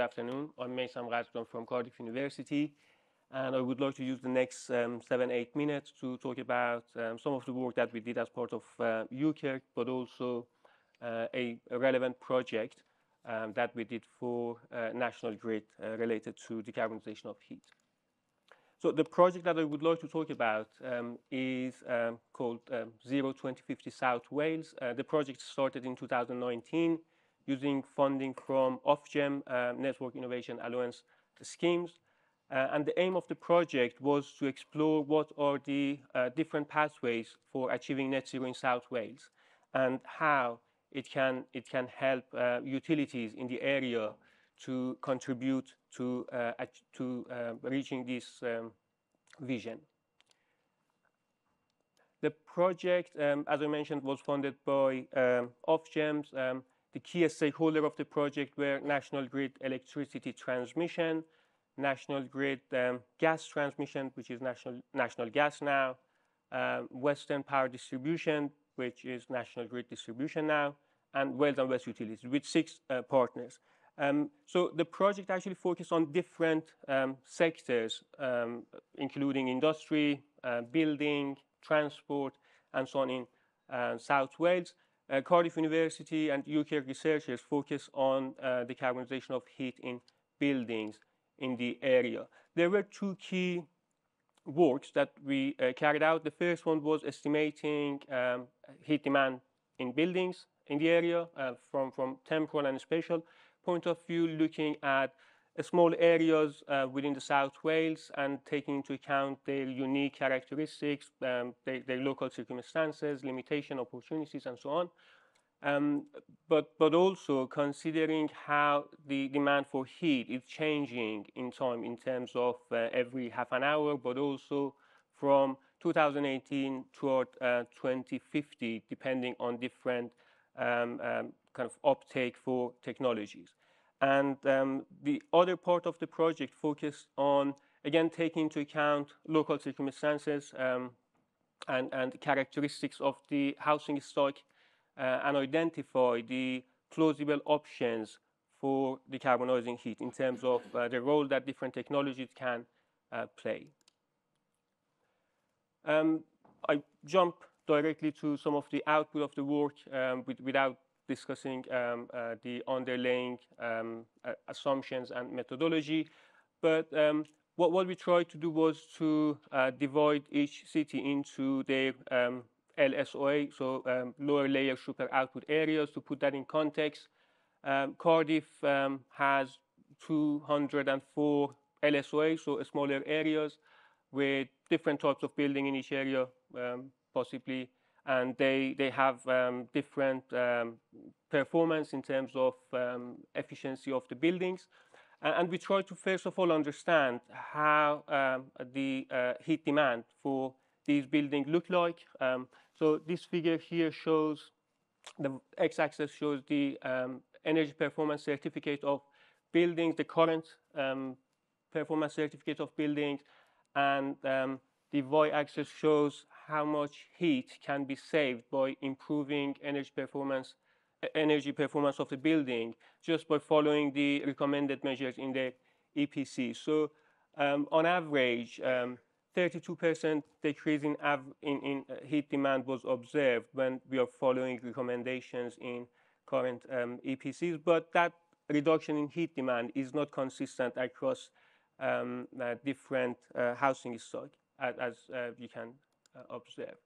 afternoon. I'm Meysam Qadrdan from Cardiff University, and I would like to use the next 7-8 minutes to talk about some of the work that we did as part of UKERC, but also a relevant project that we did for National Grid related to decarbonization of heat. So the project that I would like to talk about is called Zero 2050 South Wales. The project started in 2019 using funding from Ofgem Network Innovation Allowance schemes. And the aim of the project was to explore what are the different pathways for achieving net zero in South Wales and how it can help utilities in the area to contribute to reaching this vision. The project, as I mentioned, was funded by Ofgem. The key stakeholder of the project were National Grid Electricity Transmission, National Grid Gas Transmission, which is National Gas now, Western Power Distribution, which is National Grid Distribution now, and Wales and West Utilities, with 6 partners. So the project actually focused on different sectors, including industry, building, transport, and so on in South Wales. Cardiff University and UKERC researchers focus on decarbonization of heat in buildings in the area. There were 2 key works that we carried out. The first one was estimating heat demand in buildings in the area from temporal and spatial point of view, looking at small areas within the South Wales and taking into account their unique characteristics, their local circumstances, limitation, opportunities, and so on. But also considering how the demand for heat is changing in time in terms of every half an hour, but also from 2018 toward 2050, depending on different kind of uptake for technologies. And the other part of the project focused on, again, taking into account local circumstances and characteristics of the housing stock and identify the plausible options for decarbonizing heat in terms of the role that different technologies can play. I jump directly to some of the output of the work without discussing the underlying assumptions and methodology. But what we tried to do was to divide each city into their LSOA, so lower layer super output areas. To put that in context, Cardiff has 204 LSOA, so smaller areas with different types of building in each area, possibly, and they have different performance in terms of efficiency of the buildings. And we try to first of all understand how the heat demand for these buildings look like. So this figure here shows, the x-axis shows the energy performance certificate of buildings, the current performance certificate of buildings, and the y-axis shows how much heat can be saved by improving energy performance of the building just by following the recommended measures in the EPC. So on average, 32% decrease in heat demand was observed when we are following recommendations in current EPCs, but that reduction in heat demand is not consistent across different housing stock, as you can observe.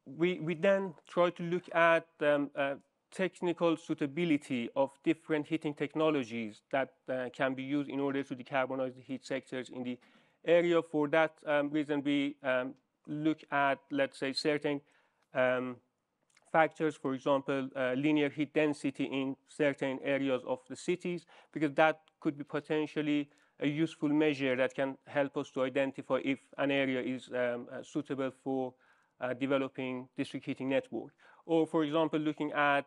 We then try to look at technical suitability of different heating technologies that can be used in order to decarbonize the heat sectors in the area. For that reason, we look at, let's say, certain factors, for example, linear heat density in certain areas of the cities, because that could be potentially a useful measure that can help us to identify if an area is suitable for developing district heating network. Or, for example, looking at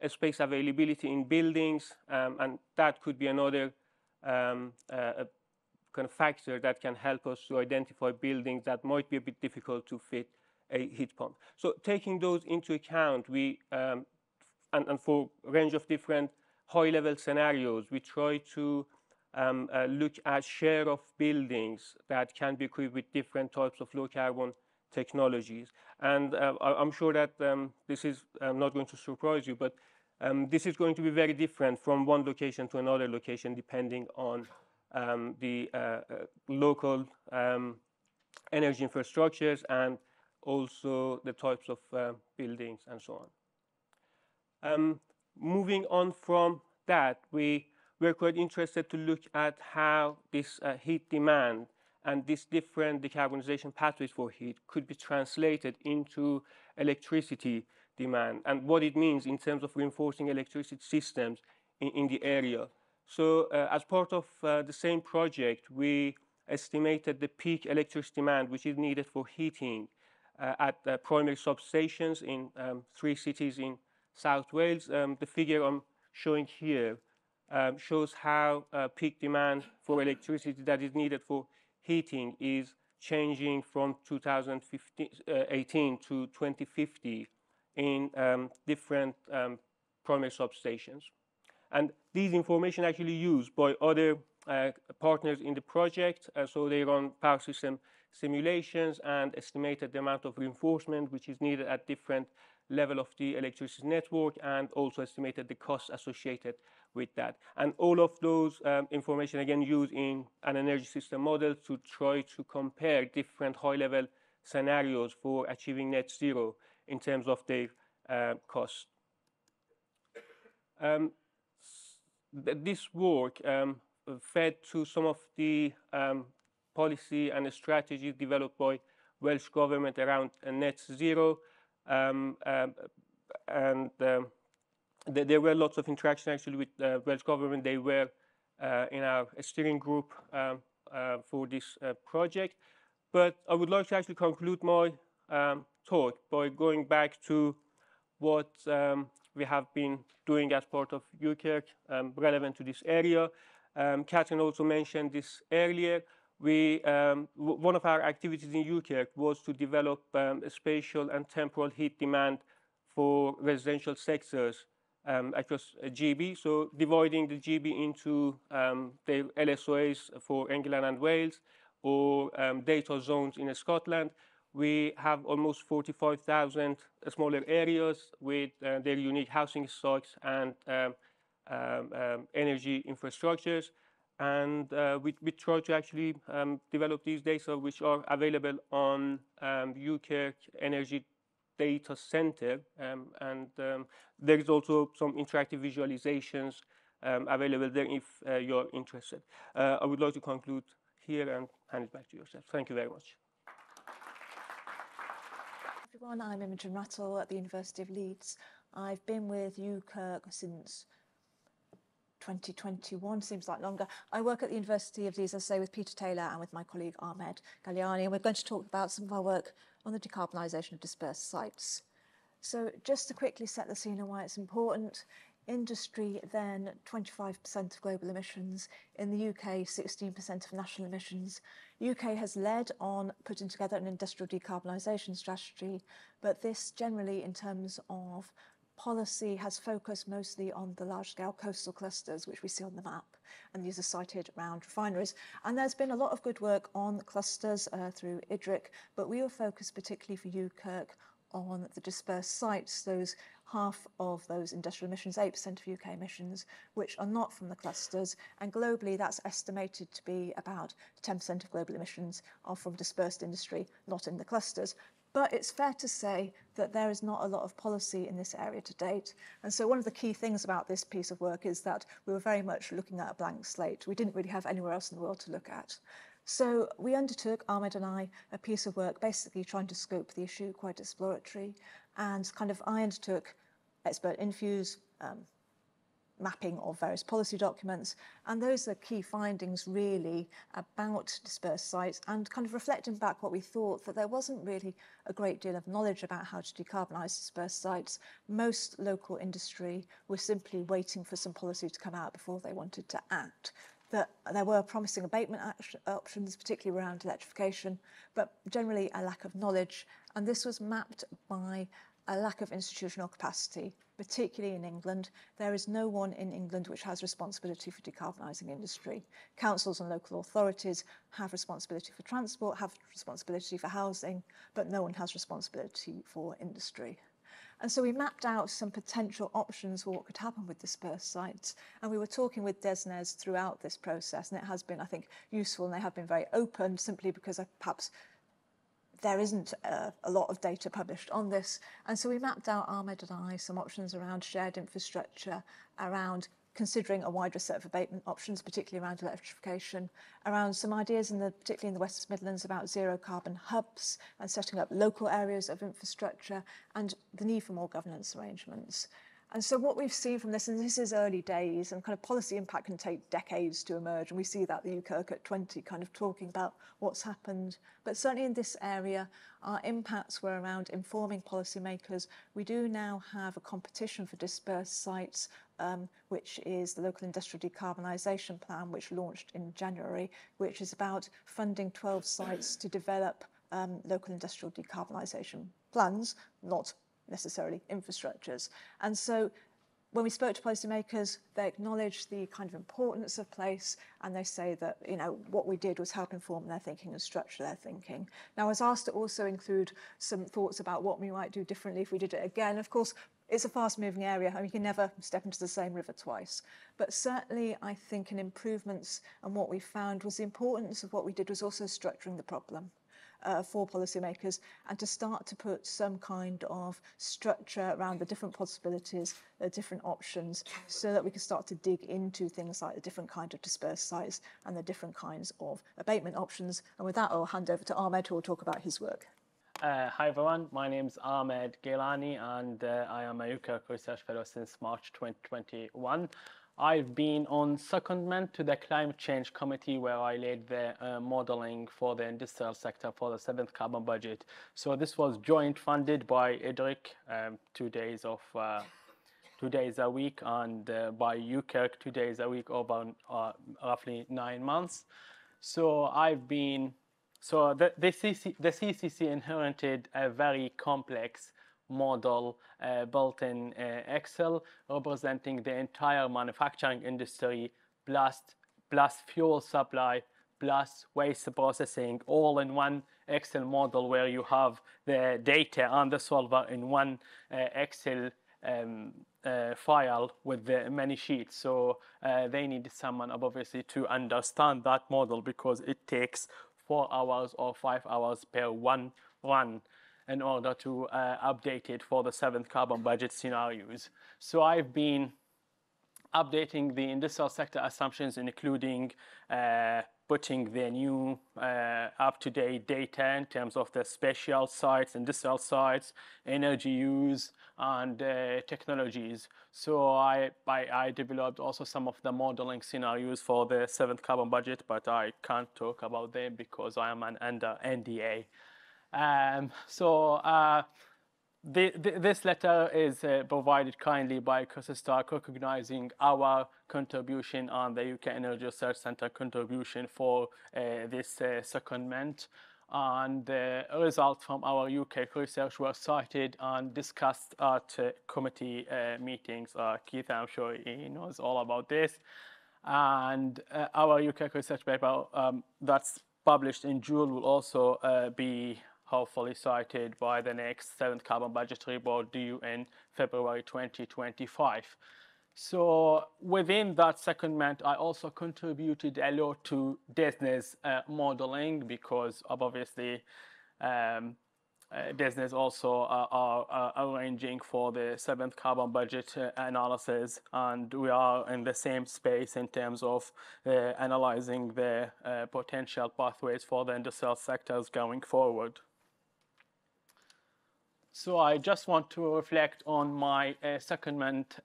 space availability in buildings, and that could be another kind of factor that can help us to identify buildings that might be a bit difficult to fit a heat pump. So taking those into account, we and for a range of different high-level scenarios. We try to look at share of buildings that can be equipped with different types of low-carbon technologies. And I'm sure that this is not going to surprise you, but this is going to be very different from one location to another location, depending on the local energy infrastructures and also the types of buildings and so on. Moving on from that, we're quite interested to look at how this heat demand and these different decarbonization pathways for heat could be translated into electricity demand and what it means in terms of reinforcing electricity systems in the area. So as part of the same project, we estimated the peak electricity demand which is needed for heating at primary substations in 3 cities in South Wales. The figure I'm showing here shows how peak demand for electricity that is needed for heating is changing from 2018 to 2050 in different primary substations. And these information actually used by other partners in the project. So they run power system simulations and estimated the amount of reinforcement which is needed at different level of the electricity network, and also estimated the costs associated with that. And all of those information again used in an energy system model to try to compare different high-level scenarios for achieving net zero in terms of their cost. This work fed to some of the policy and strategies developed by Welsh government around net zero, there were lots of interaction actually with Welsh government. They were in our steering group for this project. But I would like to actually conclude my talk by going back to what we have been doing as part of UKERC relevant to this area. Catherine also mentioned this earlier. One of our activities in UKERC was to develop a spatial and temporal heat demand for residential sectors across GB. So dividing the GB into the LSOAs for England and Wales, or data zones in Scotland. We have almost 45,000 smaller areas with their unique housing stocks and energy infrastructures. And we try to actually develop these data which are available on UKERC Energy Data Center. There is also some interactive visualizations available there if you're interested. I would like to conclude here and hand it back to yourself. Thank you very much. Everyone, I'm Imogen Rattle at the University of Leeds. I've been with UKERC since 2021, seems like longer. I work at the University of Leeds, as I say, with Peter Taylor and with my colleague Ahmed Gailani, and we're going to talk about some of our work on the decarbonisation of dispersed sites. So just to quickly set the scene on why it's important, industry then 25% of global emissions, in the UK 16% of national emissions. UK has led on putting together an industrial decarbonisation strategy, but this generally in terms of policy has focused mostly on the large-scale coastal clusters, which we see on the map, and these are sited around refineries. And there's been a lot of good work on clusters through IDRIC, but we were focused particularly for UKERC on the dispersed sites, those half of those industrial emissions, 8% of UK emissions, which are not from the clusters. And globally, that's estimated to be about 10% of global emissions are from dispersed industry, not in the clusters. But it's fair to say that there is not a lot of policy in this area to date. And so one of the key things about this piece of work is that we were very much looking at a blank slate. We didn't really have anywhere else in the world to look at. So we undertook, Ahmed and I, a piece of work basically trying to scope the issue, quite exploratory. And I undertook expert interviews, mapping of various policy documents, and those are key findings really about dispersed sites, and kind of reflecting back what we thought, that there wasn't really a great deal of knowledge about how to decarbonise dispersed sites. Most local industry was simply waiting for some policy to come out before they wanted to act. That there were promising abatement options, particularly around electrification, but generally a lack of knowledge. And this was mapped by a lack of institutional capacity, particularly in England. There is no one in England which has responsibility for decarbonising industry. Councils and local authorities have responsibility for transport, have responsibility for housing, but no one has responsibility for industry. And so we mapped out some potential options for what could happen with dispersed sites. And we were talking with DESNZ throughout this process, and it has been, I think, useful, and they have been very open, simply because perhaps there isn't a lot of data published on this. And so we mapped out, Ahmed and I, some options around shared infrastructure, around considering a wider set of abatement options, particularly around electrification, around some ideas, particularly in the West Midlands, about zero carbon hubs and setting up local areas of infrastructure, and the need for more governance arrangements. And so what we've seen from this, and this is early days, and kind of policy impact can take decades to emerge, and we see that the UKERC at 20 kind of talking about what's happened. But certainly in this area, our impacts were around informing policymakers. We do now have a competition for dispersed sites, which is the Local Industrial Decarbonisation Plan, which launched in January, which is about funding 12 sites to develop local industrial decarbonisation plans, not necessarily infrastructures. And so when we spoke to policymakers, they acknowledged the kind of importance of place, and they say that, you know, what we did was help inform their thinking and structure their thinking. Now, I was asked to also include some thoughts about what we might do differently if we did it again. Of course, it's a fast-moving area, and you can never step into the same river twice. But certainly, I think in improvements, and what we found was the importance of what we did was also structuring the problem for policymakers, and to start to put some kind of structure around the different possibilities, the different options, so that we can start to dig into things like the different kind of dispersed sites and the different kinds of abatement options. And with that, I'll hand over to Ahmed, who will talk about his work. Hi everyone, my name is Ahmed Gailani, and I am a UKERC Research Fellow since March 2021. I've been on secondment to the Climate Change Committee, where I led the modelling for the industrial sector for the 7th carbon budget. So this was joint funded by IDRIC, 2 days a week, and by UKERC 2 days a week over roughly 9 months. So the CCC inherited a very complex model built in Excel, representing the entire manufacturing industry, plus fuel supply, plus waste processing, all in one Excel model, where you have the data and the solver in one Excel file with the many sheets. So they needed someone obviously to understand that model, because it takes 4 hours or 5 hours per one run in order to update it for the 7th carbon budget scenarios. So I've been updating the industrial sector assumptions, including putting the new up-to-date data in terms of the spatial sites, industrial sites, energy use, and technologies. So I developed also some of the modeling scenarios for the 7th carbon budget, but I can't talk about them because I am under NDA. This letter is provided kindly by Stark, recognizing our contribution and the UK Energy Research Centre contribution for this secondment. And the results from our UK research were cited and discussed at committee meetings. Keith, I'm sure he knows all about this. And our UK research paper that's published in June will also be hopefully cited by the next 7th carbon budgetary board due in February 2025. So within that secondment, I also contributed a lot to DESNZ modeling, because obviously DESNZ also are arranging for the 7th carbon budget analysis, and we are in the same space in terms of analyzing the potential pathways for the industrial sectors going forward. So I just want to reflect on my secondment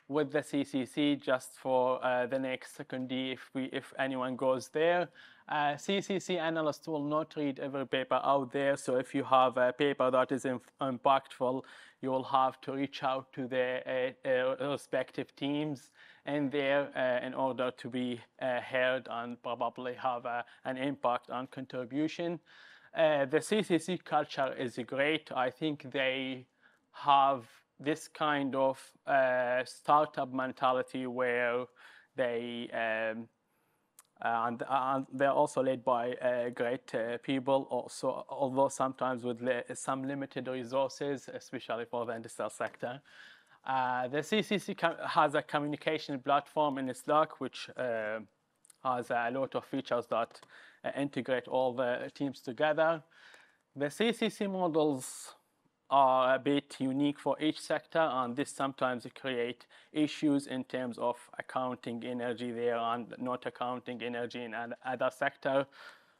with the CCC, just for the next secondary, if anyone goes there. CCC analysts will not read every paper out there, so if you have a paper that is impactful, you will have to reach out to the respective teams in there in order to be heard and probably have an impact and contribution. The CCC culture is great. I think they have this kind of startup mentality where they and they're also led by great people, also, although sometimes with some limited resources, especially for the industrial sector. The CCC has a communication platform in Slack, which has a lot of features that integrate all the teams together. The CCC models are a bit unique for each sector, and this sometimes create issues in terms of accounting energy there and not accounting energy in other sector.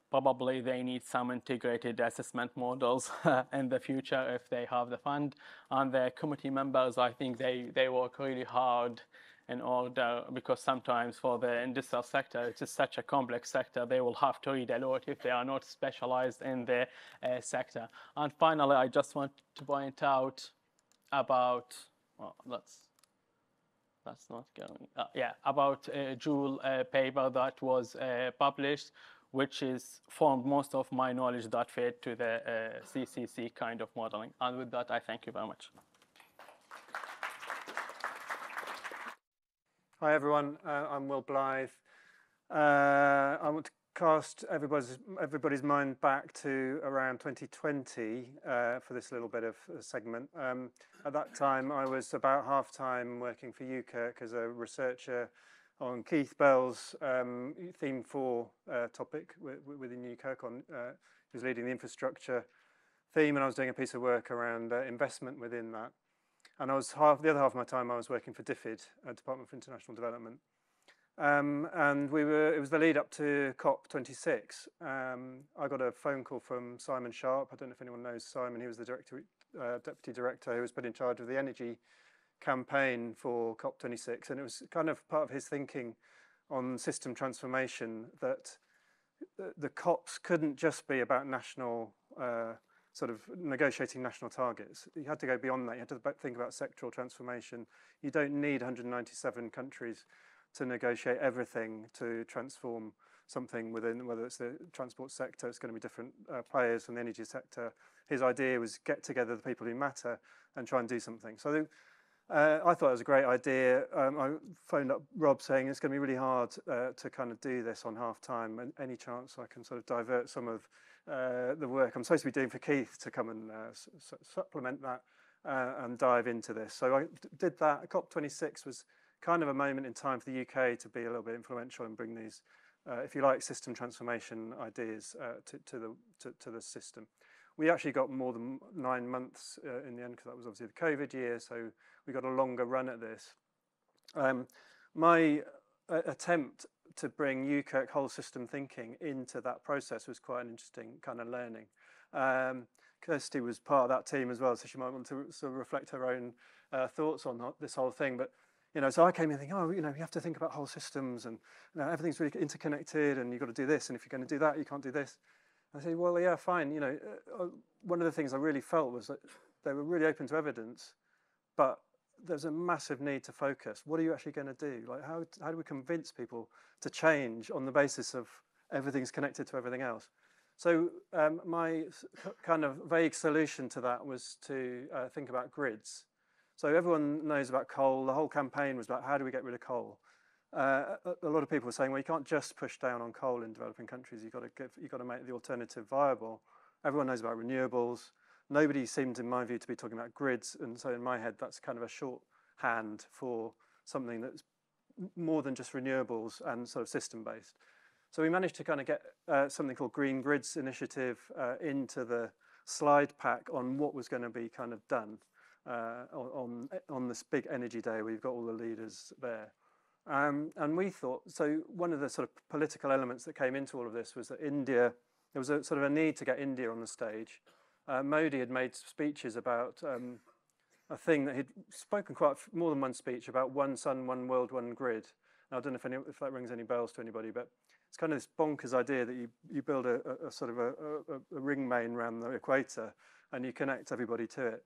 Probably they need some integrated assessment models in the future if they have the fund. And the committee members, I think they work really hard in order, because sometimes for the industrial sector, it's just such a complex sector, they will have to read a lot if they are not specialized in the sector. And finally, I just want to point out about, well, that's not going, yeah, about Joule paper that was published, which is formed most of my knowledge that fed to the CCC kind of modeling. And with that, I thank you very much. Hi everyone, I'm Will Blyth. I want to cast everybody's mind back to around 2020 for this little bit of a segment. At that time I was about half-time working for UKERC as a researcher on Keith Bell's Theme 4 topic within UKERC. He was leading the infrastructure theme, and I was doing a piece of work around investment within that. And I was the other half of my time I was working for DFID, Department for International Development. And it was the lead up to COP26. I got a phone call from Simon Sharp. I don't know if anyone knows Simon. He was the deputy director who was put in charge of the energy campaign for COP26. And it was kind of part of his thinking on system transformation that the COPs couldn't just be about national sort of negotiating national targets. You had to go beyond that. You had to think about sectoral transformation. You don't need 197 countries to negotiate everything to transform something within, whether it's the transport sector, it's going to be different players from the energy sector. His idea was get together the people who matter and try and do something. So I thought it was a great idea. I phoned up Rob saying it's going to be really hard to kind of do this on half time, and any chance I can sort of divert some of the work I'm supposed to be doing for Keith to come and supplement that and dive into this. So I did that. COP26 was kind of a moment in time for the UK to be a little bit influential and bring these, if you like, system transformation ideas to the system. We actually got more than 9 months in the end, because that was obviously the COVID year, so we got a longer run at this. My attempt to bring UKERC whole system thinking into that process was quite an interesting kind of learning. Kirsty was part of that team as well, so she might want to sort of reflect her own thoughts on this whole thing. But so I came in thinking, you have to think about whole systems, and everything's really interconnected, and you've got to do this, and if you're going to do that, you can't do this. I said, well, yeah, fine. One of the things I really felt was that they were really open to evidence, but there's a massive need to focus. What are you actually going to do? Like, how do we convince people to change on the basis of everything's connected to everything else? So my kind of vague solution to that was to think about grids. So everyone knows about coal. The whole campaign was about how do we get rid of coal. A lot of people were saying, well, you can't just push down on coal in developing countries. You've got to make the alternative viable. Everyone knows about renewables. Nobody seemed, in my view, to be talking about grids, and so in my head, that's kind of a shorthand for something that's more than just renewables and sort of system-based. So we managed to kind of get something called Green Grids Initiative into the slide pack on what was going to be kind of done on this big energy day. We've got all the leaders there. And we thought, so one of the sort of political elements that came into all of this was that India, there was a sort of a need to get India on the stage. Modi had made speeches about a thing that he'd spoken quite more than one speech about one sun, one world, one grid. Now, I don't know if that rings any bells to anybody, but it's kind of this bonkers idea that you build a sort of a ring main around the equator and you connect everybody to it.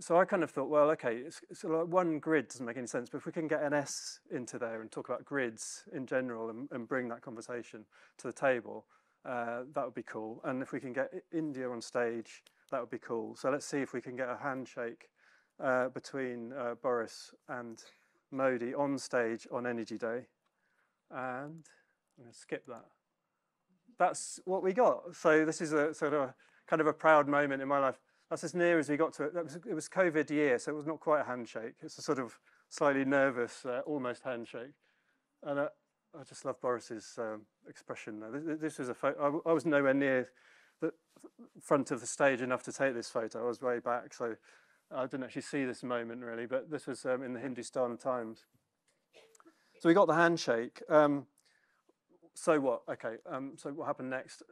So I kind of thought, well, okay, it's like one grid doesn't make any sense, but if we can get an S into there and talk about grids in general and bring that conversation to the table, that would be cool. And if we can get India on stage, that would be cool. So let's see if we can get a handshake between Boris and Modi on stage on Energy Day. And I'm going to skip that. That's what we got. So this is a sort of kind of a proud moment in my life. That's as near as we got to it. It was COVID year, so it was not quite a handshake. It's a sort of slightly nervous, almost handshake. And I just love Boris's expression there. This was a photo. I was nowhere near the front of the stage enough to take this photo. I was way back, so I didn't actually see this moment really, but this was in the Hindustan Times. So we got the handshake. So what? Okay, so what happened next?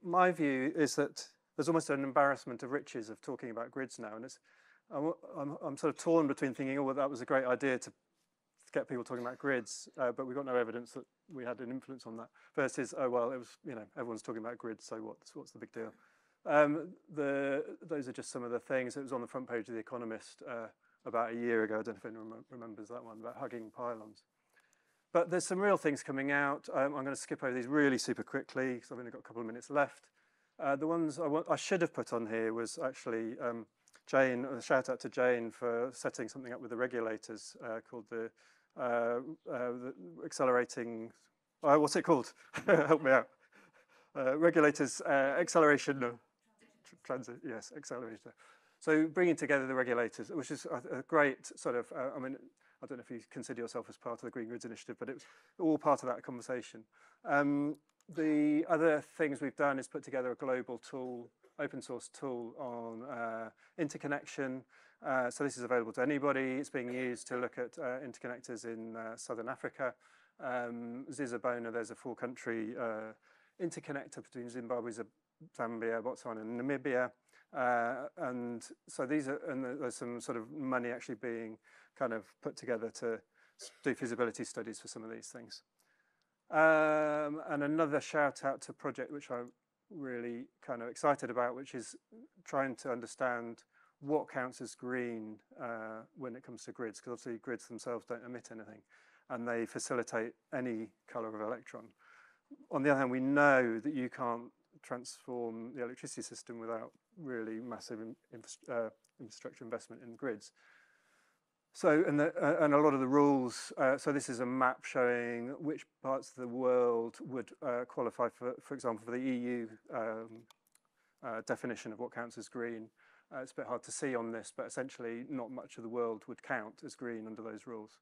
My view is that there's almost an embarrassment of riches of talking about grids now, and I'm sort of torn between thinking, oh, well, that was a great idea to get people talking about grids, but we've got no evidence that we had an influence on that. Versus, oh well, it was, you know, everyone's talking about grids, so what's the big deal? Those are just some of the things. It was on the front page of The Economist about a year ago. I don't know if anyone remembers that one, about hugging pylons. But there's some real things coming out. I'm going to skip over these really super quickly because I've only got a couple of minutes left. The ones I should have put on here was actually Jane, a shout out to Jane for setting something up with the regulators called the accelerating, what's it called? Help me out. Regulators acceleration transit, yes, accelerator. So bringing together the regulators, which is a great sort of, I mean, I don't know if you consider yourself as part of the Green Grids Initiative, but it was all part of that conversation. The other things we've done is put together a global tool, open source tool on interconnection. So this is available to anybody. It's being used to look at interconnectors in Southern Africa. Zizabona, there's a 4-country interconnector between Zimbabwe, Zambia, Botswana, and Namibia. And so these are, and there's some sort of money actually being kind of put together to do feasibility studies for some of these things. And another shout out to a project which I'm really kind of excited about, which is trying to understand what counts as green when it comes to grids, because obviously grids themselves don't emit anything and they facilitate any color of electron. On the other hand, we know that you can't transform the electricity system without really massive infrastructure investment in grids. So, and a lot of the rules, so this is a map showing which parts of the world would qualify for example, for the EU definition of what counts as green. It's a bit hard to see on this, but essentially not much of the world would count as green under those rules.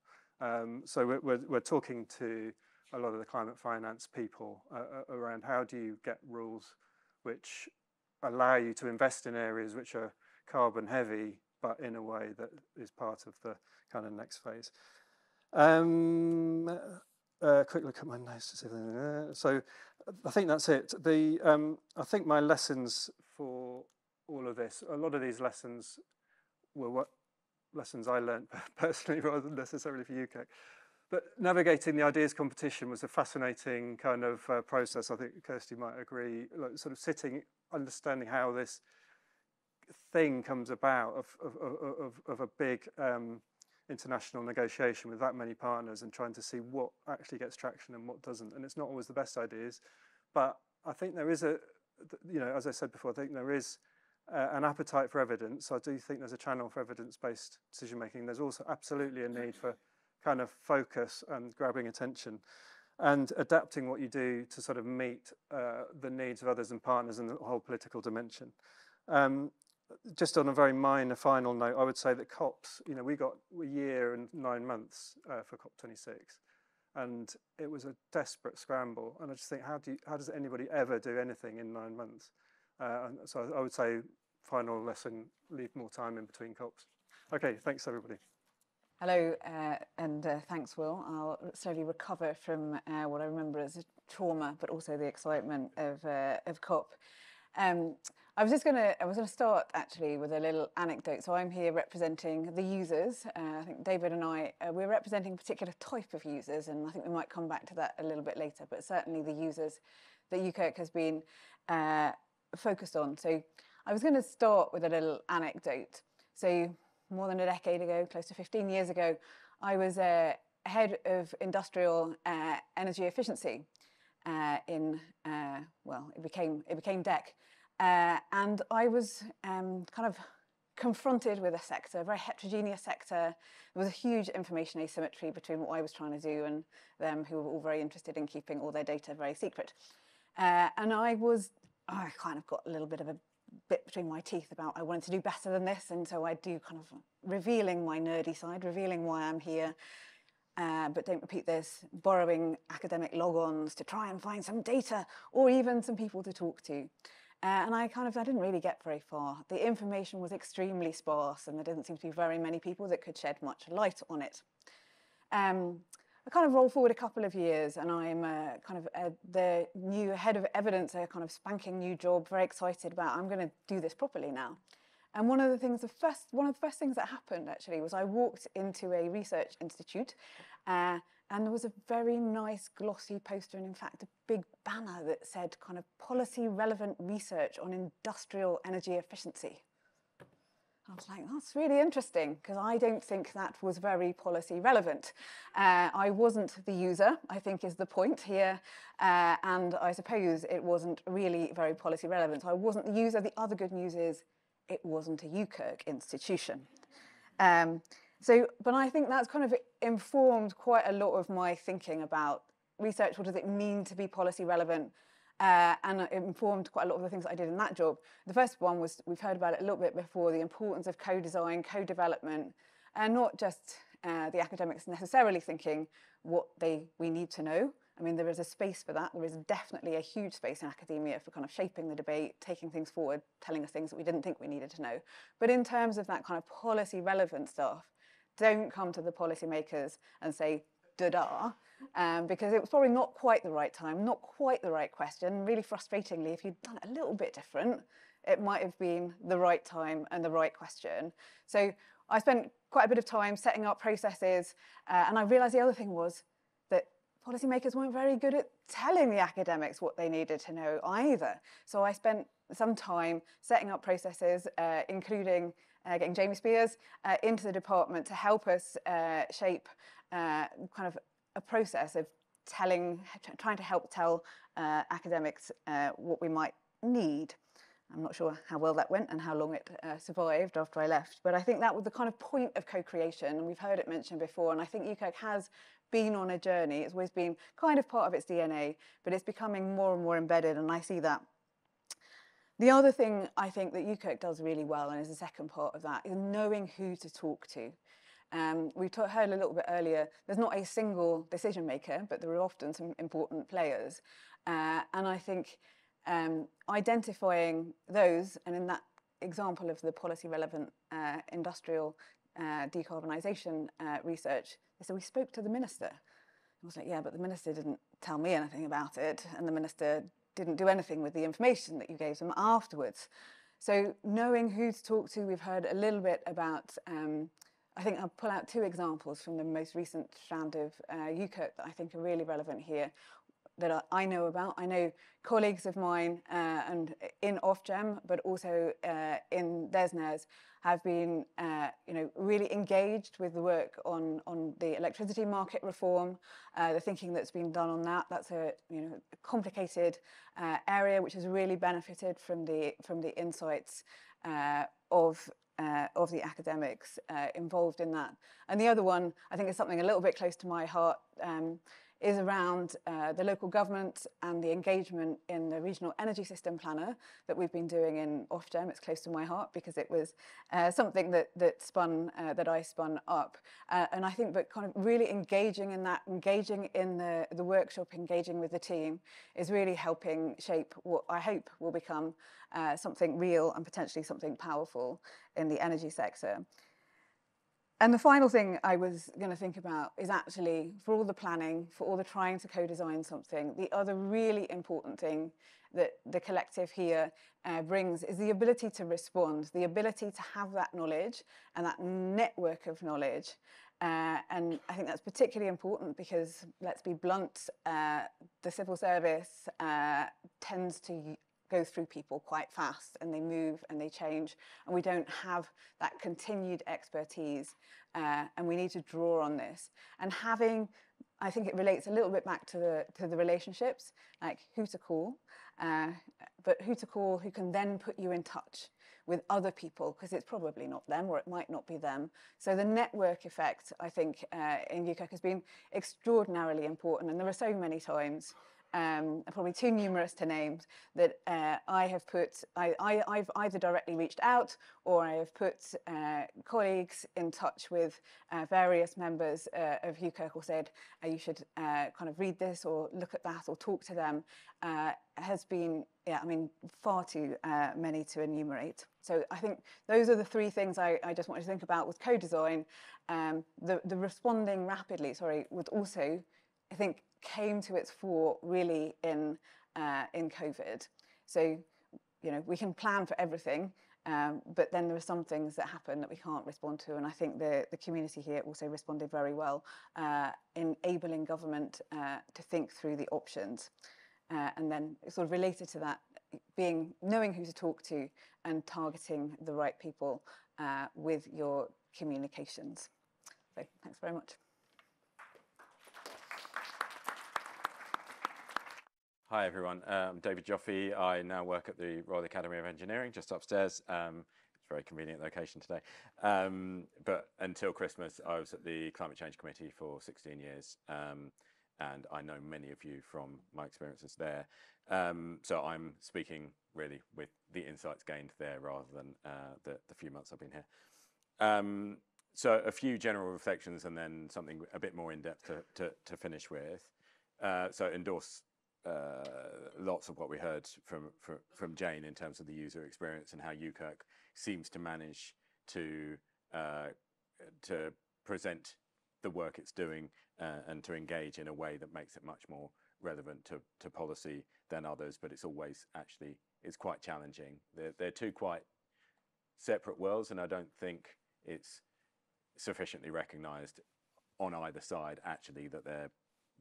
So we're talking to a lot of the climate finance people around how do you get rules which allow you to invest in areas which are carbon heavy, but in a way that is part of the kind of next phase. Quick look at my notes to see if so I think that's it. I think my lessons for all of this, a lot of these lessons were what lessons I learned personally rather than necessarily for UKERC. But navigating the ideas competition was a fascinating kind of process. I think Kirsty might agree, like sort of sitting, understanding how this thing comes about of a big international negotiation with that many partners and trying to see what actually gets traction and what doesn't. And it's not always the best ideas, but I think there is a, you know, as I said before, I think there is an appetite for evidence. I do think there's a channel for evidence-based decision making. There's also absolutely a need for kind of focus and grabbing attention and adapting what you do to sort of meet the needs of others and partners and the whole political dimension. Just on a very minor final note, I would say that COPs, you know, we got a year and 9 months for COP26, and it was a desperate scramble. And I just think, how does anybody ever do anything in 9 months? So I would say, final lesson, leave more time in between COPs. Okay, thanks everybody. Hello, and thanks, Will. I'll slowly recover from what I remember as trauma, but also the excitement of COP. I was going to start actually with a little anecdote. So I'm here representing the users. I think David and I, we're representing a particular type of users, and I think we might come back to that a little bit later, but certainly the users that UKERC has been focused on. So I was going to start with a little anecdote. So more than a decade ago, close to 15 years ago, I was head of industrial energy efficiency well, it became DEC. And I was kind of confronted with a sector, a very heterogeneous sector. There was a huge information asymmetry between what I was trying to do and them, who were all very interested in keeping all their data very secret. And I kind of got a little bit of a bit between my teeth about I wanted to do better than this, and so I do kind of revealing my nerdy side, revealing why I'm here, but don't repeat this, borrowing academic logons to try and find some data or even some people to talk to. And I didn't really get very far. The information was extremely sparse and there didn't seem to be very many people that could shed much light on it. I kind of roll forward a couple of years and I'm the new head of evidence, a kind of spanking new job, very excited about I'm going to do this properly now. And one of the first things that happened actually was I walked into a research institute and there was a very nice glossy poster and in fact a big banner that said kind of policy relevant research on industrial energy efficiency. I was like, that's really interesting because I don't think that was very policy relevant. I wasn't the user, I think is the point here. And I suppose it wasn't really very policy relevant. So I wasn't the user. The other good news is it wasn't a UKERC institution. But I think that's kind of informed quite a lot of my thinking about research. What does it mean to be policy relevant? And it informed quite a lot of the things that I did in that job. The first one was, we've heard about it a little bit before, the importance of co-design, co-development, and not just the academics necessarily thinking what we need to know. I mean, there is a space for that. There is definitely a huge space in academia for kind of shaping the debate, taking things forward, telling us things that we didn't think we needed to know. But in terms of that kind of policy relevant stuff, don't come to the policymakers and say, da-da, because it was probably not quite the right time, not quite the right question. Really frustratingly, if you'd done it a little bit different, it might have been the right time and the right question. So I spent quite a bit of time setting up processes, and I realized the other thing was that policymakers weren't very good at telling the academics what they needed to know either. So I spent some time setting up processes, including getting Jamie Spears into the department to help us shape kind of a process of trying to help tell academics what we might need. I'm not sure how well that went and how long it survived after I left, but I think that was the kind of point of co-creation, and we've heard it mentioned before, and I think UKERC has been on a journey. It's always been kind of part of its DNA, but it's becoming more and more embedded, and I see that. The other thing I think that UKERC does really well, and is the second part of that, is knowing who to talk to. We heard a little bit earlier, there's not a single decision maker, but there are often some important players. And I think identifying those, and in that example of the policy relevant industrial decarbonisation research, so we spoke to the minister. I was like, yeah, but the minister didn't tell me anything about it, and the minister didn't do anything with the information that you gave them afterwards. So knowing who to talk to, we've heard a little bit about, I think I'll pull out two examples from the most recent strand of UKERC that I think are really relevant here, that I know about. I know colleagues of mine and in Ofgem, but also in DESNES, have been really engaged with the work on the electricity market reform, the thinking that's been done on that. That's a complicated area which has really benefited from the insights of the academics involved in that. And the other one, I think, is something a little bit close to my heart, is around the local government and the engagement in the regional energy system planner that we've been doing in Ofgem. It's close to my heart because it was something that I spun up. And I think that kind of really engaging in that, engaging in the workshop, engaging with the team is really helping shape what I hope will become something real and potentially something powerful in the energy sector. And the final thing I was going to think about is actually, for all the planning, for all the trying to co-design something, the other really important thing that the collective here brings is the ability to respond, the ability to have that knowledge and that network of knowledge. And I think that's particularly important because, let's be blunt, the civil service tends to go through people quite fast, and they move and they change, and we don't have that continued expertise, and we need to draw on this. And having, I think it relates a little bit back to the relationships, like who to call, but who to call who can then put you in touch with other people, because it's probably not them, or it might not be them. So the network effect, I think, in UKERC has been extraordinarily important, and there are so many times, probably too numerous to name, that I've either directly reached out, or I have put colleagues in touch with various members of UKERC, or said, you should kind of read this, or look at that, or talk to them, has been, yeah, I mean, far too many to enumerate. So I think those are the three things I just wanted to think about with co-design. The responding rapidly, was also, I think, came to its fore really in COVID. So, you know, we can plan for everything, but then there are some things that happen that we can't respond to, and I think the community here also responded very well, enabling government to think through the options. And then sort of related to that, knowing who to talk to and targeting the right people with your communications. So thanks very much. Hi everyone, I'm David Joffe. I now work at the Royal Academy of Engineering, just upstairs. It's a very convenient location today. But until Christmas, I was at the Climate Change Committee for 16 years. And I know many of you from my experiences there. So I'm speaking really with the insights gained there rather than the few months I've been here. So a few general reflections and then something a bit more in depth to finish with. So endorse lots of what we heard from Jane in terms of the user experience and how UKERC seems to manage to present the work it's doing and to engage in a way that makes it much more relevant to policy than others, but it's always actually, it's quite challenging. They're two quite separate worlds, and I don't think it's sufficiently recognised on either side actually that they're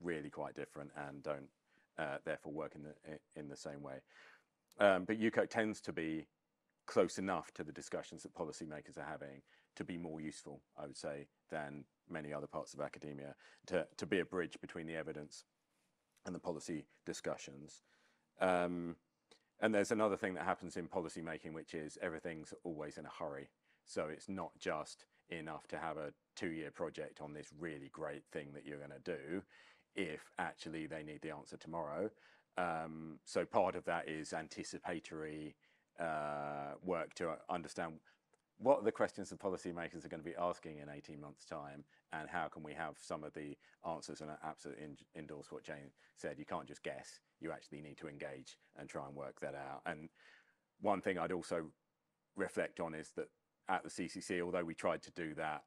really quite different and don't therefore work in the same way. But UKERC tends to be close enough to the discussions that policymakers are having to be more useful, I would say, than many other parts of academia, to be a bridge between the evidence and the policy discussions. And there's another thing that happens in policy making, which is everything's always in a hurry. So it's not just enough to have a 2-year project on this really great thing that you're going to do if actually they need the answer tomorrow. So part of that is anticipatory work to understand what are the questions the policymakers are going to be asking in 18 months' time, and how can we have some of the answers, and I absolutely endorse what Jane said. You can't just guess, you actually need to engage and try and work that out. And one thing I'd also reflect on is that at the CCC, although we tried to do that,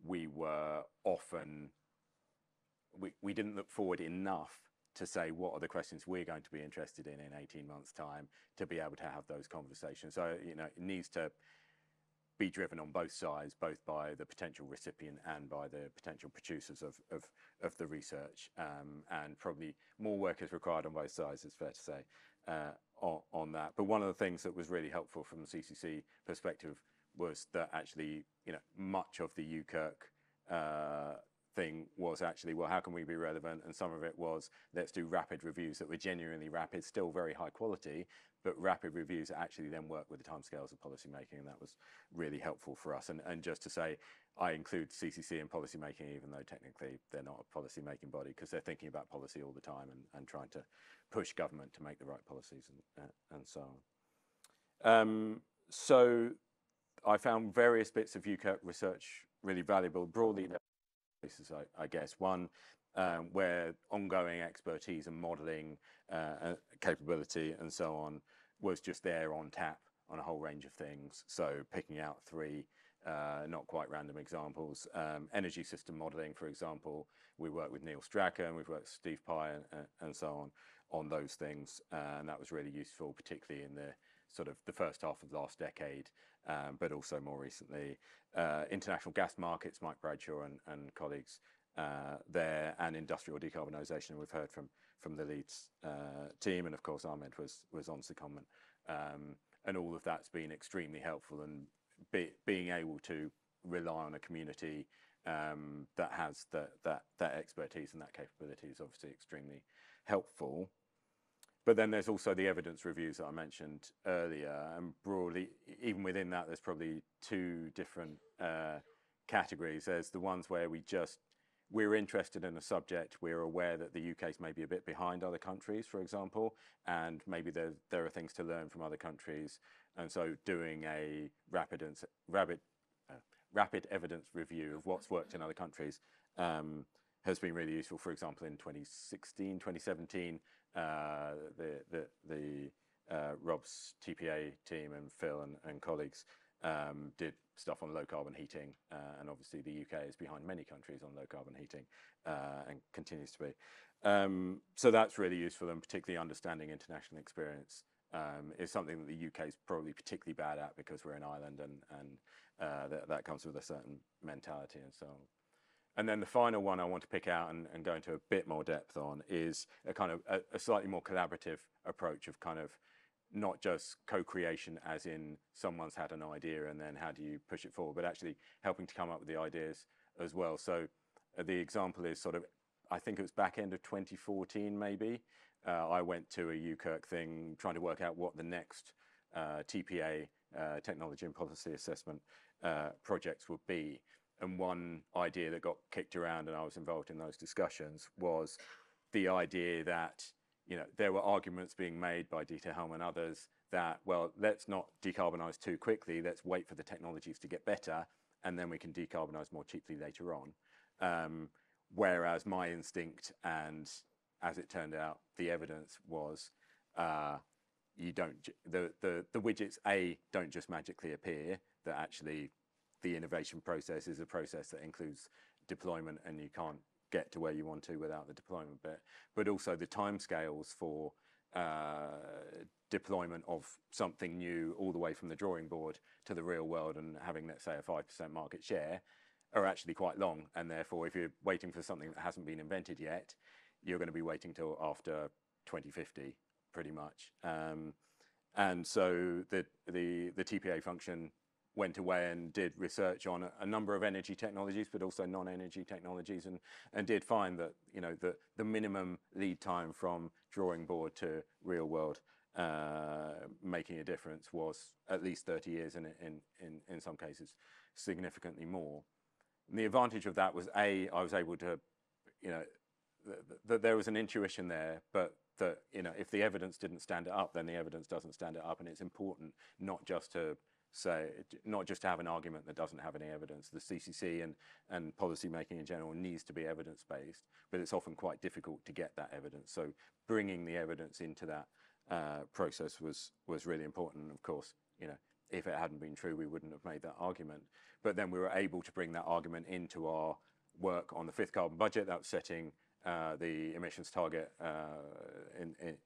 we were often, we didn't look forward enough to say what are the questions we're going to be interested in 18 months' time to be able to have those conversations. So, you know, it needs to be driven on both sides, both by the potential recipient and by the potential producers of the research. And probably more work is required on both sides, it's fair to say, on that. But one of the things that was really helpful from the CCC perspective was that actually, you know, much of the UKERC thing was actually, well, how can we be relevant? And some of it was, let's do rapid reviews that were genuinely rapid, still very high quality, but rapid reviews that actually then work with the timescales of policymaking, and that was really helpful for us. And just to say, I include CCC in policymaking, even though technically they're not a policymaking body, because they're thinking about policy all the time and trying to push government to make the right policies and so on. So I found various bits of UKERC research really valuable, broadly places, I guess. One, where ongoing expertise and modelling capability and so on was just there on tap on a whole range of things. So picking out 3 not quite random examples. Energy system modelling, for example, we worked with Neil Strachan and we've worked with Steve Pye and so on those things. And that was really useful, particularly in the sort of the first half of the last decade, but also more recently. International gas markets, Mike Bradshaw and colleagues there, and industrial decarbonisation. We've heard from the Leeds team, and of course Ahmed was on secondment And all of that's been extremely helpful, and being able to rely on a community that has that expertise and that capability is obviously extremely helpful. But then there's also the evidence reviews that I mentioned earlier, and broadly, even within that, there's probably two different categories. There's the ones where we're interested in a subject, we're aware that the UK's maybe a bit behind other countries, for example, and maybe there are things to learn from other countries, and so doing a rapid evidence review of what's worked in other countries has been really useful. For example, in 2016, 2017, Rob's TPA team and Phil and colleagues did stuff on low carbon heating, and obviously the UK is behind many countries on low carbon heating and continues to be. So that's really useful, and particularly understanding international experience is something that the UK is probably particularly bad at because we're an island, and that comes with a certain mentality and so on. And then the final one I want to pick out and go into a bit more depth on is a kind of a slightly more collaborative approach of kind of not just co-creation as in someone's had an idea and then how do you push it forward, but actually helping to come up with the ideas as well. So the example is sort of, I think it was back end of 2014 maybe, I went to a UKERC thing trying to work out what the next TPA, Technology and Policy Assessment projects would be. And one idea that got kicked around, and I was involved in those discussions, was the idea that, you know, there were arguments being made by Dieter Helm and others that, well, let's not decarbonise too quickly, let's wait for the technologies to get better, and then we can decarbonise more cheaply later on. Whereas my instinct, and as it turned out, the evidence was the widgets, don't just magically appear, that actually the innovation process is a process that includes deployment, and you can't get to where you want to without the deployment bit. But also the timescales for deployment of something new all the way from the drawing board to the real world and having, let's say, a 5% market share are actually quite long. And therefore, if you're waiting for something that hasn't been invented yet, you're going to be waiting till after 2050, pretty much. And so the TPA function went away and did research on a number of energy technologies, but also non-energy technologies, and did find that, you know, the minimum lead time from drawing board to real world making a difference was at least 30 years, and in some cases significantly more. And the advantage of that was, I was able to, you know, that there was an intuition there, but that, you know, if the evidence didn't stand it up, then the evidence doesn't stand it up, and it's important not just to have an argument that doesn't have any evidence. The CCC and policy making in general needs to be evidence-based, but it's often quite difficult to get that evidence. So bringing the evidence into that process was really important. And of course, you know, if it hadn't been true, we wouldn't have made that argument. But then we were able to bring that argument into our work on the fifth carbon budget that was setting the emissions target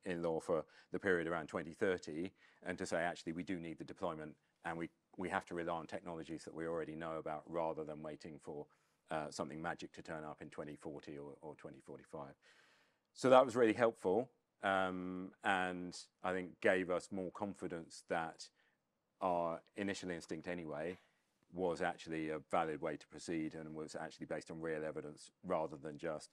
in law for the period around 2030, and to say, actually, we do need the deployment, and we have to rely on technologies that we already know about, rather than waiting for something magic to turn up in 2040 or 2045. So that was really helpful, and I think gave us more confidence that our initial instinct anyway was actually a valid way to proceed, and was actually based on real evidence, rather than just,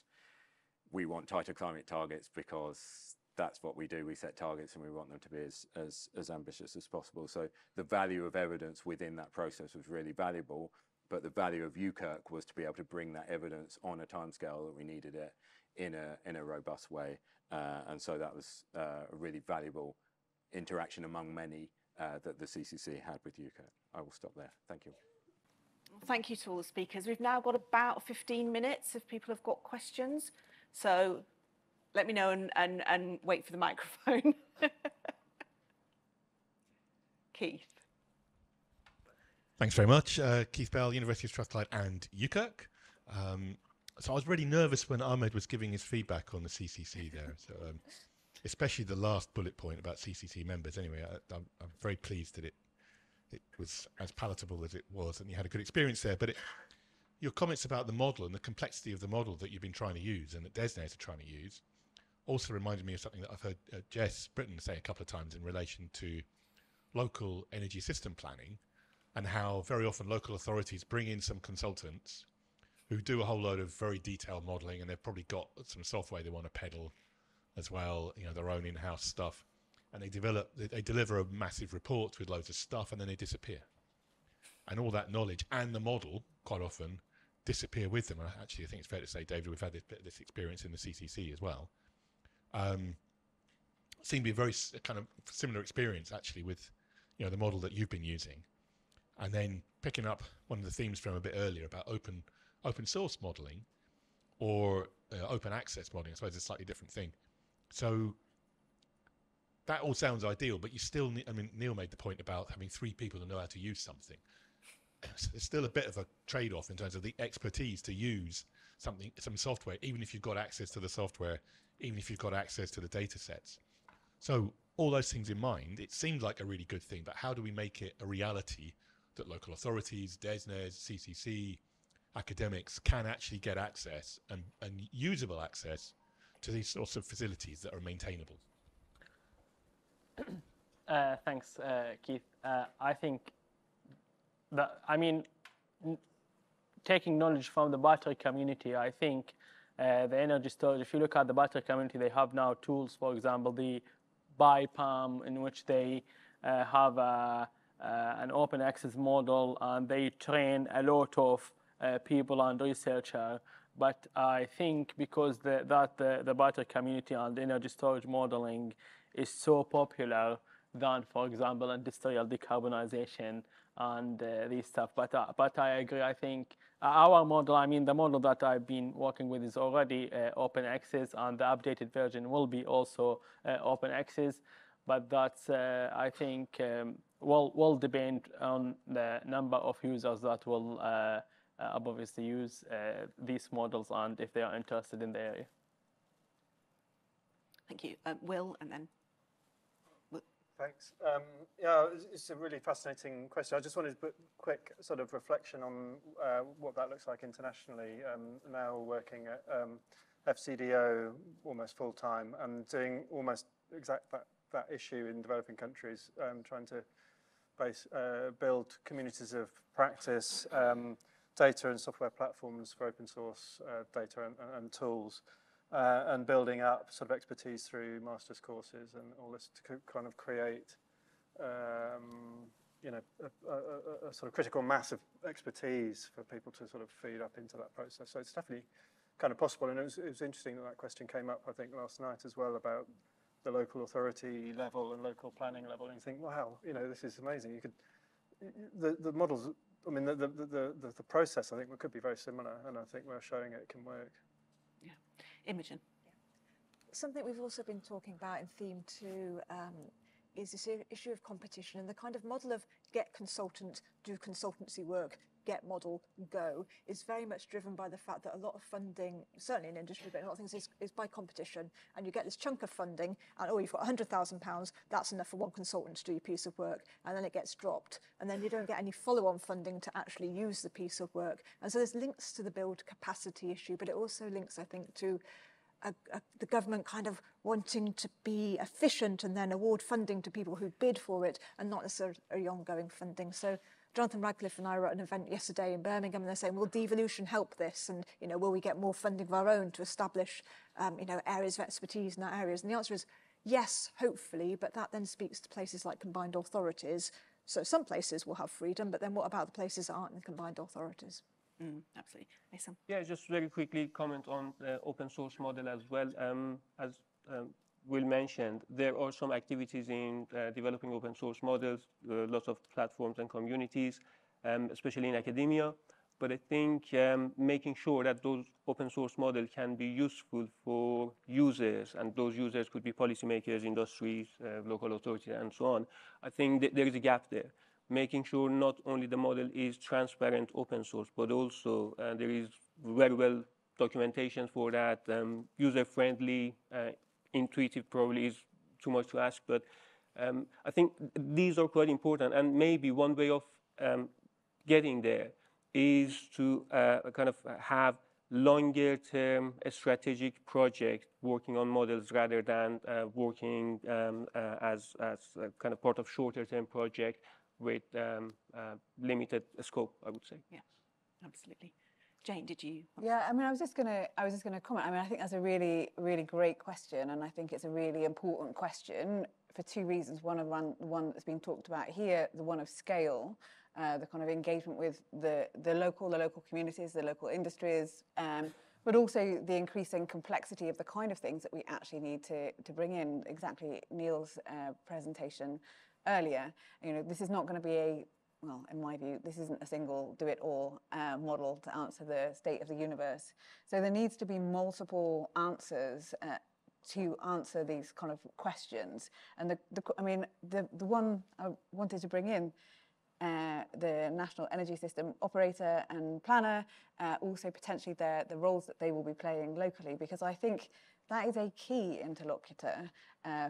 we want tighter climate targets because that's what we do. We set targets and we want them to be as ambitious as possible. So the value of evidence within that process was really valuable, but the value of UKERC was to be able to bring that evidence on a timescale that we needed it in a robust way. And so that was a really valuable interaction among many that the CCC had with UKERC. I will stop there. Thank you. Thank you to all the speakers. We've now got about 15 minutes if people have got questions. So let me know and wait for the microphone. Keith. Thanks very much. Keith Bell, University of Strathclyde and UKERC. So I was really nervous when Ahmed was giving his feedback on the CCC there. So especially the last bullet point about CCC members. Anyway, I'm very pleased that it was as palatable as it was, and you had a good experience there. But your comments about the model and the complexity of the model that you've been trying to use and that DESNEs are trying to use also reminded me of something that I've heard Jess Britton say a couple of times in relation to local energy system planning, and how very often local authorities bring in some consultants who do a whole load of very detailed modelling, and they've probably got some software they want to peddle as well, you know, their own in-house stuff, and they deliver a massive report with loads of stuff, and then they disappear. And all that knowledge and the model quite often disappear with them. And actually, I think it's fair to say, David, we've had this experience in the CCC as well. Seemed to be a very kind of similar experience actually with, you know, the model that you've been using, and then picking up one of the themes from a bit earlier about open source modeling or open access modeling. I suppose it's a slightly different thing. So that all sounds ideal, but you still need, I mean, Neil made the point about having 3 people who know how to use something. It's still a bit of a trade-off in terms of the expertise to use some software, even if you've got access to the software, even if you've got access to the data sets. So all those things in mind, it seemed like a really good thing, but how do we make it a reality that local authorities, DESNES, CCC, academics can actually get access and usable access to these sorts of facilities that are maintainable? Thanks, Keith. I think that, I mean, taking knowledge from the battery community, I think the energy storage, if you look at the battery community, they have now tools, for example, the BIPAM, in which they have an open access model, and they train a lot of people and researchers. But I think because the battery community and energy storage modeling is so popular than, for example, industrial decarbonization and these stuff. But I agree. I think our model, I mean, the model that I've been working with is already open access, and the updated version will be also open access. But that's, I think, will depend on the number of users that will obviously use these models and if they are interested in the area. Thank you. Will, and then... Thanks. Yeah, it's a really fascinating question. I just wanted to put a quick sort of reflection on what that looks like internationally. Now working at FCDO almost full time and doing almost exact that issue in developing countries, trying to build communities of practice, data and software platforms for open source data and tools. And building up sort of expertise through master's courses and all this to kind of create, you know, a sort of critical mass of expertise for people to sort of feed up into that process. So it's definitely kind of possible. And it was interesting that question came up, I think, last night as well about the local authority level and local planning level. And you think, wow, you know, this is amazing. You could, the models, I mean, the process, I think, could be very similar. And I think we're showing it can work. Imogen. Something we've also been talking about in theme 2 is this issue of competition, and the kind of model of get consultant, do consultancy work, get model, go, is very much driven by the fact that a lot of funding, certainly in industry, but in a lot of things, is by competition. And you get this chunk of funding, and oh, you've got £100,000, that's enough for one consultant to do your piece of work, and then it gets dropped. And then you don't get any follow-on funding to actually use the piece of work. And so there's links to the build capacity issue, but it also links, I think, to the government kind of wanting to be efficient and then award funding to people who bid for it and not necessarily ongoing funding. So Jonathan Radcliffe and I were at an event yesterday in Birmingham, and they're saying, will devolution help this? And, you know, will we get more funding of our own to establish, you know, areas of expertise in that areas? And the answer is yes, hopefully, but that then speaks to places like combined authorities. So some places will have freedom, but then what about the places that aren't in combined authorities? Absolutely. Meysam. Yeah, just very quickly comment on the open source model as well. As Will mentioned, there are some activities in developing open source models, lots of platforms and communities, especially in academia. But I think making sure that those open source models can be useful for users, and those users could be policymakers, industries, local authorities, and so on. I think that there is a gap there. Making sure not only the model is transparent open source, but also there is very well documentation for that, user-friendly, intuitive probably is too much to ask, but I think these are quite important. And maybe one way of getting there is to kind of have longer term strategic project working on models rather than working as kind of part of shorter term project with limited scope, I would say. Yeah, absolutely. Jane, did you? Yeah, I mean, I was just gonna comment. I mean, I think that's a really, really great question, and I think it's a really important question for two reasons. One that's been talked about here, the one of scale, the kind of engagement with the local communities, the local industries, but also the increasing complexity of the kind of things that we actually need to bring in. Exactly, Neil's presentation earlier. You know, this is not going to be well, in my view, this isn't a single do-it-all model to answer the state of the universe. So there needs to be multiple answers to answer these kind of questions. And the one I wanted to bring in, the National Energy System operator and planner, also potentially the roles that they will be playing locally, because I think that is a key interlocutor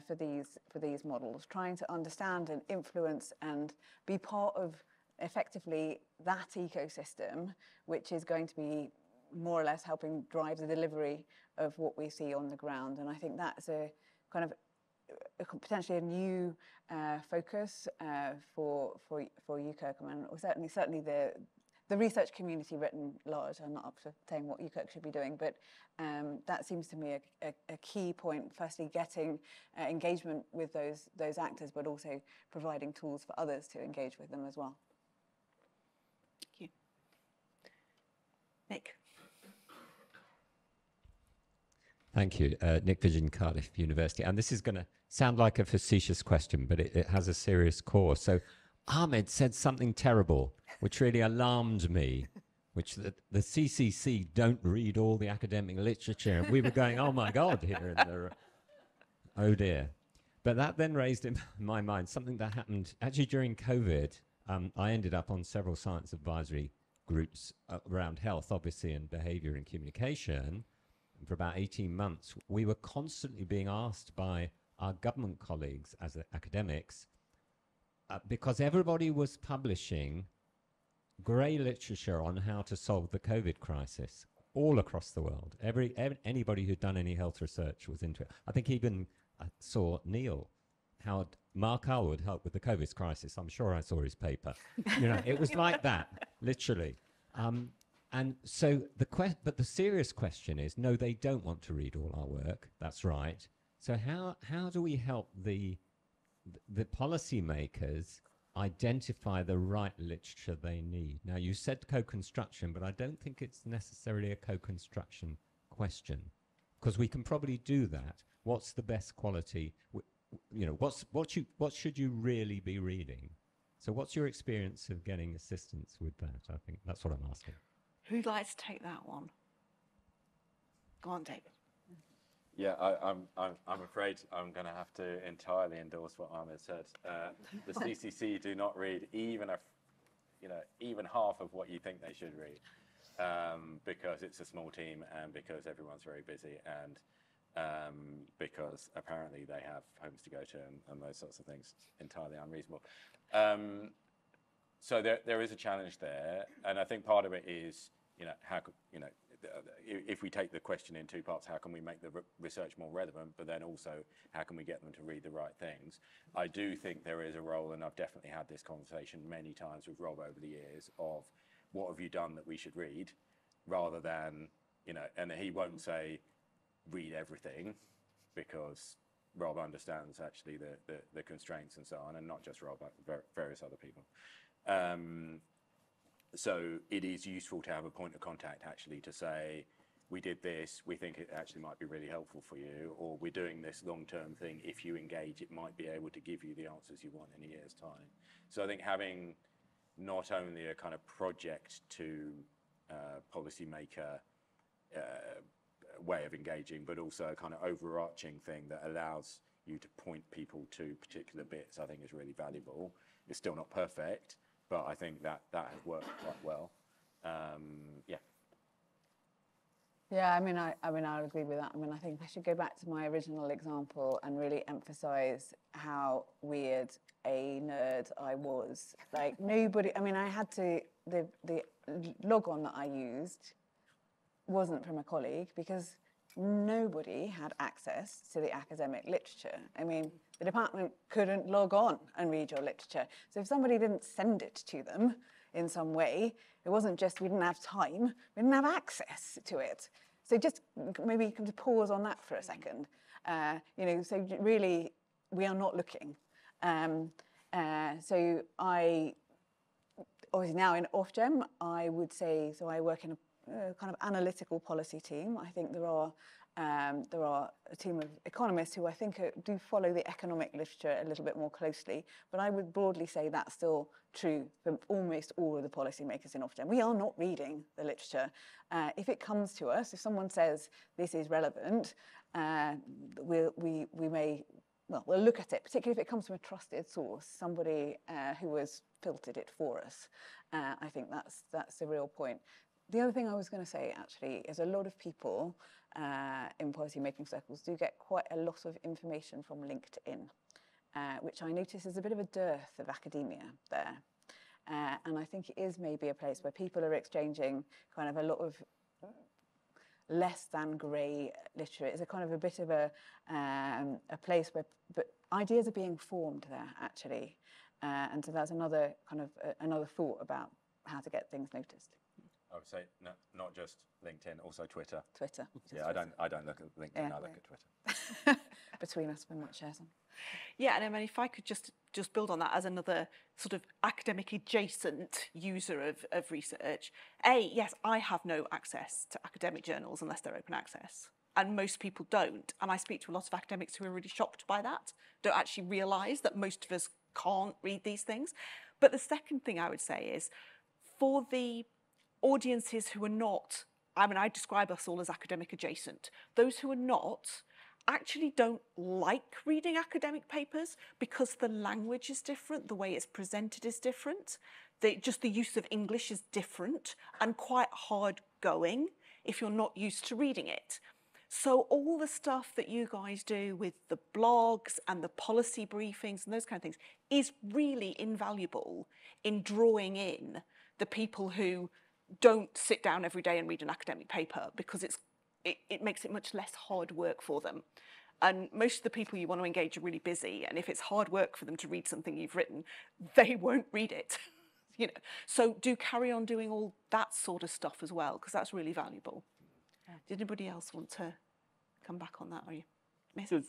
for these models, trying to understand and influence and be part of effectively that ecosystem, which is going to be more or less helping drive the delivery of what we see on the ground. And I think that's a kind of potentially a new focus for UKERC. I mean, or certainly the research community written large. I'm not up for saying what UKERC should be doing, but that seems to me a key point. Firstly, getting engagement with those actors, but also providing tools for others to engage with them as well. Thank you. Nick. Thank you. Nick Vidgen, Cardiff University. And this is going to sound like a facetious question, but it has a serious core. So Ahmed said something terrible, which really alarmed me, which the CCC don't read all the academic literature. And we were going, oh my God, here in the, oh dear. But that then raised in my mind something that happened actually during COVID. I ended up on several science advisory groups around health, obviously, and behavior and communication. And for about 18 months, we were constantly being asked by our government colleagues as academics, because everybody was publishing grey literature on how to solve the COVID crisis all across the world. Anybody who'd done any health research was into it. I think even I saw Neil, how Mark Alwood helped with the COVID crisis. I'm sure I saw his paper. You know, it was like that, literally. And so but the serious question is, no, they don't want to read all our work. That's right. So how do we help the policymakers identify the right literature they need? Now, you said co-construction, but I don't think it's necessarily a co-construction question, because we can probably do that. What's the best quality? You know, what should you really be reading? So what's your experience of getting assistance with that? I think that's what I'm asking. Who'd like to take that one? Go on, David. Yeah, I'm afraid I'm going to have to entirely endorse what Ahmed said. The CCC do not read even half of what you think they should read, because it's a small team and because everyone's very busy and because apparently they have homes to go to and those sorts of things. Entirely unreasonable. So there is a challenge there, and I think part of it is, if we take the question in two parts, how can we make the research more relevant, but then also how can we get them to read the right things? I do think there is a role, and I've definitely had this conversation many times with Rob over the years, of what have you done that we should read, rather than, and he won't say read everything, because Rob understands actually the constraints and so on, and not just Rob, but various other people. So it is useful to have a point of contact actually to say, we did this, we think it actually might be really helpful for you, or we're doing this long-term thing. If you engage, it might be able to give you the answers you want in a year's time. So I think having not only a kind of project to policymaker way of engaging, but also a kind of overarching thing that allows you to point people to particular bits, I think is really valuable. It's still not perfect, but I think that has worked quite well. Yeah. Yeah, I mean, I would agree with that. I mean, I think I should go back to my original example and really emphasize how weird a nerd I was. Like, nobody, I mean, I had to, the log on that I used wasn't from a colleague because nobody had access to the academic literature. I mean, the department couldn't log on and read your literature. So if somebody didn't send it to them in some way, it wasn't just we didn't have time, we didn't have access to it. So just maybe you can just pause on that for a second. You know, so really, we are not looking. So I, obviously now in Ofgem, I would say, so I work in a kind of analytical policy team. I think there are a team of economists who I think do follow the economic literature a little bit more closely, but I would broadly say that's still true for almost all of the policymakers in Ofgem. We are not reading the literature. If it comes to us, if someone says this is relevant, we may, well, we'll look at it, particularly if it comes from a trusted source, somebody who has filtered it for us. I think that's the real point. The other thing I was going to say, actually, is a lot of people in policy-making circles do get quite a lot of information from LinkedIn, which I notice is a bit of a dearth of academia there. And I think it is maybe a place where people are exchanging kind of a lot of less than grey literature. It's a kind of a bit of a place where ideas are being formed there, actually. And so that's another kind of another thought about how to get things noticed. I would say not just LinkedIn, also Twitter. Twitter. Yeah, Twitter. I don't look at LinkedIn. Yeah, I look at Twitter. Between us, we might share some. Yeah, and I mean, if I could just build on that as another sort of academic adjacent user of research. Yes, I have no access to academic journals unless they're open access. And most people don't. And I speak to a lot of academics who are really shocked by that, don't actually realise that most of us can't read these things. But the second thing I would say is, for the audiences who are not, I mean, I describe us all as academic adjacent. Those who are not actually don't like reading academic papers because the language is different, the way it's presented is different, just the use of English is different and quite hard going if you're not used to reading it. So all the stuff that you guys do with the blogs and the policy briefings and those kind of things is really invaluable in drawing in the people who don't sit down every day and read an academic paper, because it makes it much less hard work for them. And most of the people you want to engage are really busy, and if it's hard work for them to read something you've written, they won't read it. You know, so do carry on doing all that sort of stuff as well, because that's really valuable. Did anybody else want to come back on that? Are you?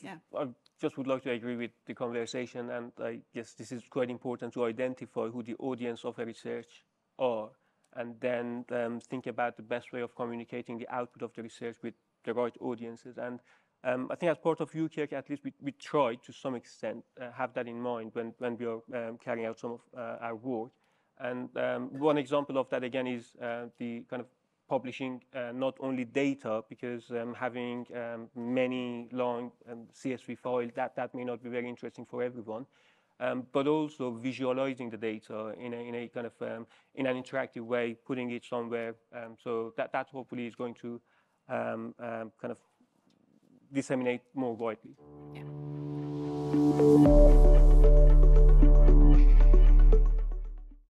Yeah. I just would like to agree with the conversation, and I guess this is quite important to identify who the audience of a research are, and then think about the best way of communicating the output of the research with the right audiences. And I think as part of UKERC, at least we try to some extent have that in mind when we are carrying out some of our work. And one example of that, again, is the kind of publishing not only data, because having many long CSV files, that may not be very interesting for everyone, but also visualizing the data in a kind of in an interactive way, putting it somewhere, so that hopefully is going to kind of disseminate more widely. Yeah.